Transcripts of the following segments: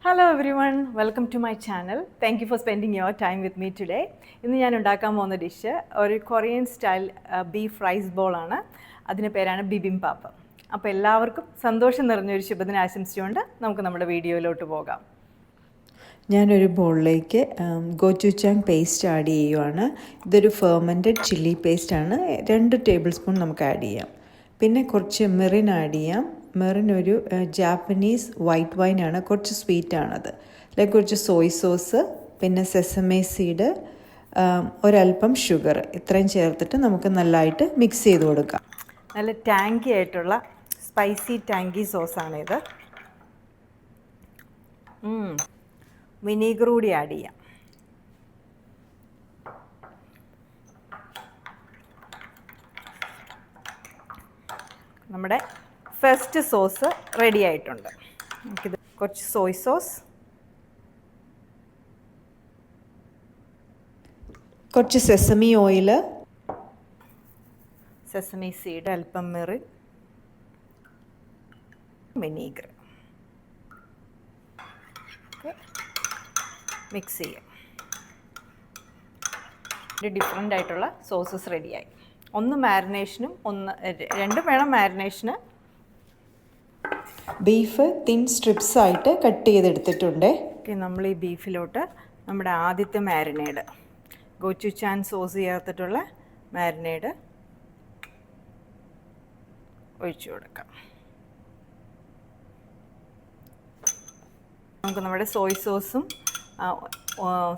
Hello everyone, welcome to my channel. Thank you for spending your time with me today. ഇന്ന് ഞാൻ ഉണ്ടാക്കാൻ പോകുന്ന dish ഒരു Korean style beef rice ബോളാണ്. അതിൻ്റെ പേരാണ് ബിബിംബാപ്പ്. അപ്പോൾ എല്ലാവർക്കും സന്തോഷം നിറഞ്ഞൊരു ശുഭദിനം ആശംസിച്ചുകൊണ്ട് നമുക്ക് നമ്മുടെ വീഡിയോയിലോട്ട് പോകാം. ഞാനൊരു ബോളിലേക്ക് ഗോചുചാങ് പേസ്റ്റ് ആഡ് ചെയ്യുവാണ്. ഇതൊരു ഫെർമെൻറ്റഡ് ചില്ലി പേസ്റ്റാണ്. 2 ടേബിൾ സ്പൂൺ നമുക്ക് ആഡ് ചെയ്യാം. പിന്നെ കുറച്ച് മെറിൻ ആഡ് ചെയ്യാം. മെറിൻ ഒരു ജാപ്പനീസ് വൈറ്റ് വൈനാണ്, കുറച്ച് സ്വീറ്റാണത്. അല്ലെങ്കിൽ കുറച്ച് സോയ് സോസ്, പിന്നെ സെസമേ സീഡ്, ഒരൽപ്പം ഷുഗർ, ഇത്രയും ചേർത്തിട്ട് നമുക്ക് നല്ലതായിട്ട് മിക്സ് ചെയ്ത് കൊടുക്കാം. നല്ല ടാങ്കി ആയിട്ടുള്ള സ്പൈസി ടാങ്കി സോസാണിത്. വിനീഗർ കൂടി ആഡ് ചെയ്യാം. നമ്മുടെ ഫസ്റ്റ് സോസ് റെഡി ആയിട്ടുണ്ട്. നമുക്കിത് കുറച്ച് സോയ് സോസ്, കുറച്ച് സെസമി ഓയിൽ, സെസമി സീഡ്, അല്പം മെറിൻ, വിനീഗർ മിക്സ് ചെയ്യാം. ഡിഫറെൻ്റ് ആയിട്ടുള്ള സോസസ് റെഡിയായി. ഒന്ന് മാരിനേഷനും രണ്ടും വേണം മാരിനേഷന്. ബീഫ് തിൻ സ്ട്രിപ്സ് ആയിട്ട് കട്ട് ചെയ്തെടുത്തിട്ടുണ്ട്. നമ്മൾ ഈ ബീഫിലോട്ട് നമ്മുടെ ആദ്യത്തെ മാരിനേഡ്, ഗോചുചാൻ സോസ് ചേർത്തിട്ടുള്ള മാരിനേഡ് ഒഴിച്ചു കൊടുക്കാം. നമുക്ക് നമ്മുടെ സോയ് സോസും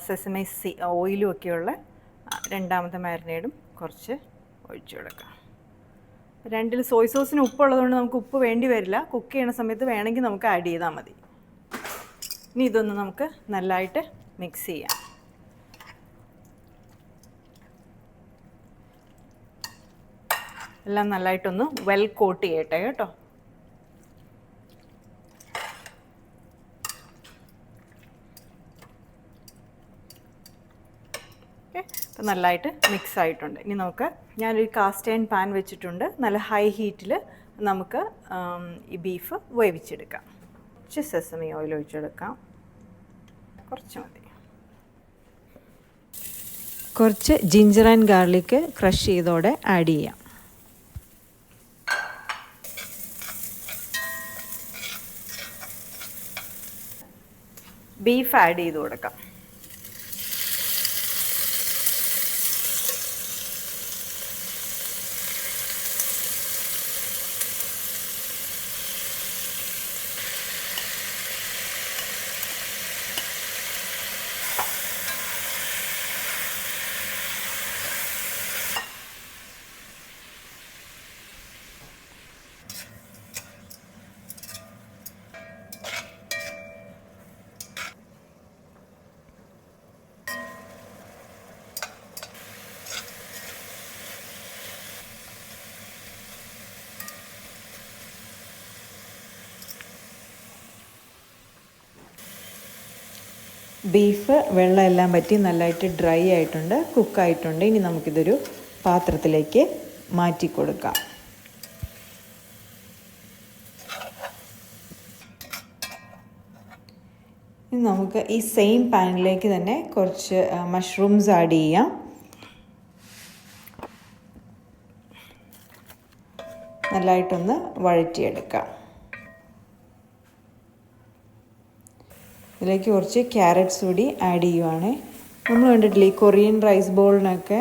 സെസമേ ഓയിലും ഒക്കെയുള്ള രണ്ടാമത്തെ മാരിനേഡും കുറച്ച് ഒഴിച്ചു കൊടുക്കാം. രണ്ടിൽ സോയ് സോസിന് ഉപ്പുള്ളതുകൊണ്ട് നമുക്ക് ഉപ്പ് വേണ്ടി വരില്ല. കുക്ക് ചെയ്യുന്ന സമയത്ത് വേണമെങ്കിൽ നമുക്ക് ആഡ് ചെയ്താൽ മതി. ഇനി ഇതൊന്ന് നമുക്ക് നല്ലതായിട്ട് മിക്സ് ചെയ്യാം. എല്ലാം നല്ലതായിട്ടൊന്ന് വെൽ കോട്ട് ചെയ്യട്ടെ കേട്ടോ. അപ്പം നല്ലതായിട്ട് മിക്സ് ആയിട്ടുണ്ട്. ഇനി നമുക്ക് ഞാനൊരു കാസ്റ്റ് അയൺ പാൻ വെച്ചിട്ടുണ്ട്. നല്ല ഹൈ ഹീറ്റിൽ നമുക്ക് ഈ ബീഫ് വേവിച്ചെടുക്കാം. കുറച്ച് സെസമി ഓയിൽ ഒഴിച്ചെടുക്കാം. കുറച്ച് മതി. കുറച്ച് ജിഞ്ചർ ആൻഡ് ഗാർലിക് ക്രഷ് ചെയ്തോടെ ആഡ് ചെയ്യാം. ബീഫ് ആഡ് ചെയ്ത് കൊടുക്കാം. ബീഫ് വെള്ളമെല്ലാം പറ്റി നല്ലതായിട്ട് ഡ്രൈ ആയിട്ടുണ്ട്, കുക്കായിട്ടുണ്ട്. ഇനി നമുക്കിതൊരു പാത്രത്തിലേക്ക് മാറ്റി കൊടുക്കാം. ഇനി നമുക്ക് ഈ സെയിം പാനിലേക്ക് തന്നെ കുറച്ച് മഷ്റൂംസ് ആഡ് ചെയ്യാം. നല്ലതായിട്ടൊന്ന് വഴറ്റിയെടുക്കാം. ഇതിലേക്ക് കുറച്ച് ക്യാരറ്റ്സ് കൂടി ആഡ് ചെയ്യുവാണ്. നമ്മൾ കണ്ടിട്ടില്ലേ, ഈ കൊറിയൻ റൈസ് ബോളിനൊക്കെ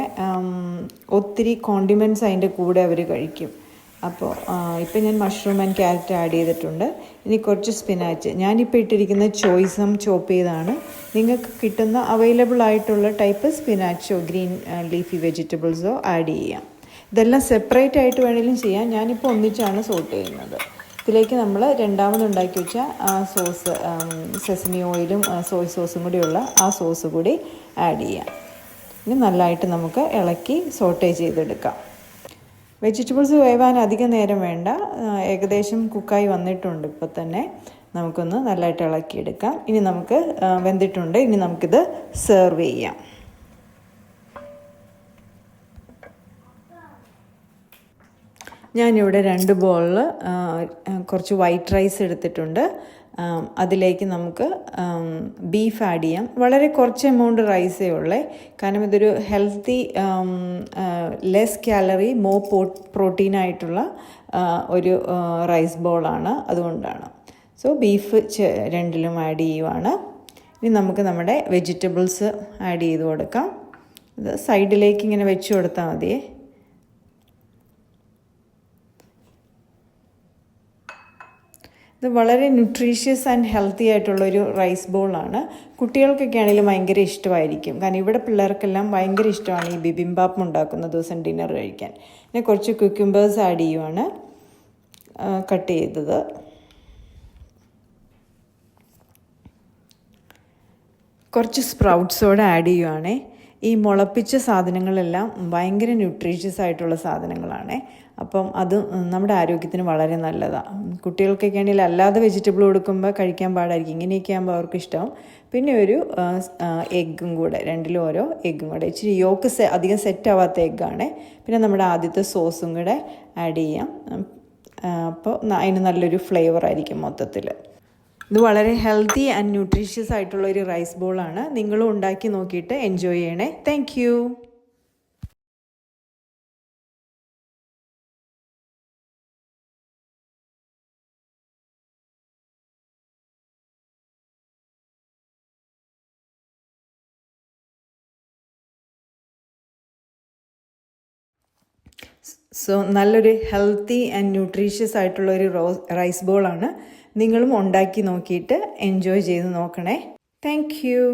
ഒത്തിരി കോണ്ടിമെൻറ്റ്സ് അതിൻ്റെ കൂടെ അവർ കഴിക്കും. അപ്പോൾ ഇപ്പം ഞാൻ മഷ്റൂം ആൻഡ് ക്യാരറ്റ് ആഡ് ചെയ്തിട്ടുണ്ട്. ഇനി കുറച്ച് സ്പിനാച്ച്, ഞാനിപ്പോൾ ഇട്ടിരിക്കുന്ന ചോയ്സം ചോപ്പ് ചെയ്താണ്. നിങ്ങൾക്ക് കിട്ടുന്ന അവൈലബിൾ ആയിട്ടുള്ള ടൈപ്പ് സ്പിനാച്ചോ ഗ്രീൻ ലീഫി വെജിറ്റബിൾസോ ആഡ് ചെയ്യാം. ഇതെല്ലാം സെപ്പറേറ്റ് ആയിട്ട് വേണമെങ്കിലും ചെയ്യാം. ഞാനിപ്പോൾ ഒന്നിച്ചാണ് സോട്ട് ചെയ്യുന്നത്. ഇതിലേക്ക് നമ്മൾ രണ്ടാമത് ഉണ്ടാക്കി വെച്ച ആ സോസ്, സെസമി ഓയിലും സോയ് സോസും കൂടിയുള്ള ആ സോസ് കൂടി ആഡ് ചെയ്യാം. ഇനി നല്ലതായിട്ട് നമുക്ക് ഇളക്കി സോട്ടേ ചെയ്തെടുക്കാം. വെജിറ്റബിൾസ് വേവാൻ അധികം നേരം വേണ്ട, ഏകദേശം കുക്കായി വന്നിട്ടുണ്ട്. ഇപ്പോൾ തന്നെ നമുക്കൊന്ന് നല്ലതായിട്ട് ഇളക്കിയെടുക്കാം. ഇനി നമുക്ക് വെന്തിട്ടുണ്ട്. ഇനി നമുക്കിത് സെർവ് ചെയ്യാം. ഞാനിവിടെ 2 ബോളിൽ കുറച്ച് വൈറ്റ് റൈസ് എടുത്തിട്ടുണ്ട്. അതിലേക്ക് നമുക്ക് ബീഫ് ആഡ് ചെയ്യാം. വളരെ കുറച്ച് എമൗണ്ട് റൈസേ ഉള്ളേ, കാരണം ഇതൊരു ഹെൽത്തി ലെസ് കാലറി പ്രോട്ടീനായിട്ടുള്ള ഒരു റൈസ് ബോളാണ്, അതുകൊണ്ടാണ്. സോ ബീഫ് രണ്ടിലും ആഡ് ചെയ്യുവാണ്. ഇനി നമുക്ക് നമ്മുടെ വെജിറ്റബിൾസ് ആഡ് ചെയ്ത് കൊടുക്കാം. ഇത് സൈഡിലേക്ക് ഇങ്ങനെ വെച്ച് കൊടുത്താൽ മതിയേ. ഇത് വളരെ ന്യൂട്രീഷ്യസ് ആൻഡ് ഹെൽത്തി ആയിട്ടുള്ളൊരു റൈസ് ബോളാണ്. കുട്ടികൾക്കൊക്കെ ആണെങ്കിലും ഭയങ്കര ഇഷ്ടമായിരിക്കും, കാരണം ഇവിടെ പിള്ളേർക്കെല്ലാം ഭയങ്കര ഇഷ്ടമാണ് ഈ ബിബിംബാപ്പ് ഉണ്ടാക്കുന്ന ദിവസം ഡിന്നർ കഴിക്കാൻ. പിന്നെ കുറച്ച് ക്യുക്കുംബേഴ്സ് ആഡ് ചെയ്യുവാണ്, കട്ട് ചെയ്തത്. കുറച്ച് സ്പ്രൗട്ട്സോടെ ആഡ് ചെയ്യുവാണേ. ഈ മുളപ്പിച്ച സാധനങ്ങളെല്ലാം ഭയങ്കര ന്യൂട്രീഷ്യസ് ആയിട്ടുള്ള സാധനങ്ങളാണ്. അപ്പം അത് നമ്മുടെ ആരോഗ്യത്തിന് വളരെ നല്ലതാണ്. കുട്ടികൾക്കൊക്കെ ആണെങ്കിൽ അല്ലാതെ വെജിറ്റബിൾ കൊടുക്കുമ്പോൾ കഴിക്കാൻ പാടായിരിക്കും, ഇങ്ങനെയൊക്കെ ആകുമ്പോൾ അവർക്ക് ഇഷ്ടമാവും. പിന്നെ ഒരു എഗ്ഗും കൂടെ, രണ്ടിലും ഓരോ എഗ്ഗും കൂടെ, ഇച്ചിരി യോക്ക് അധികം സെറ്റ് ആവാത്ത എഗ്ഗാണ്. പിന്നെ നമ്മുടെ ആദ്യത്തെ സോസും കൂടെ ആഡ് ചെയ്യാം. അപ്പോൾ അതിന് നല്ലൊരു ഫ്ലേവർ ആയിരിക്കും മൊത്തത്തിൽ. ഇത് വളരെ ഹെൽത്തി ആൻഡ് ന്യൂട്രീഷ്യസ് ആയിട്ടുള്ള ഒരു റൈസ് ബോളാണ്. നിങ്ങളും ഉണ്ടാക്കി നോക്കിയിട്ട് എൻജോയ് ചെയ്യണേ. Thank you. സോ നല്ലൊരു ഹെൽത്തി ആൻഡ് ന്യൂട്രീഷ്യസ് ആയിട്ടുള്ളൊരു റൈസ് ബോളാണ്. നിങ്ങളും ഉണ്ടാക്കി നോക്കിയിട്ട് എൻജോയ് ചെയ്ത് നോക്കണേ. Thank you.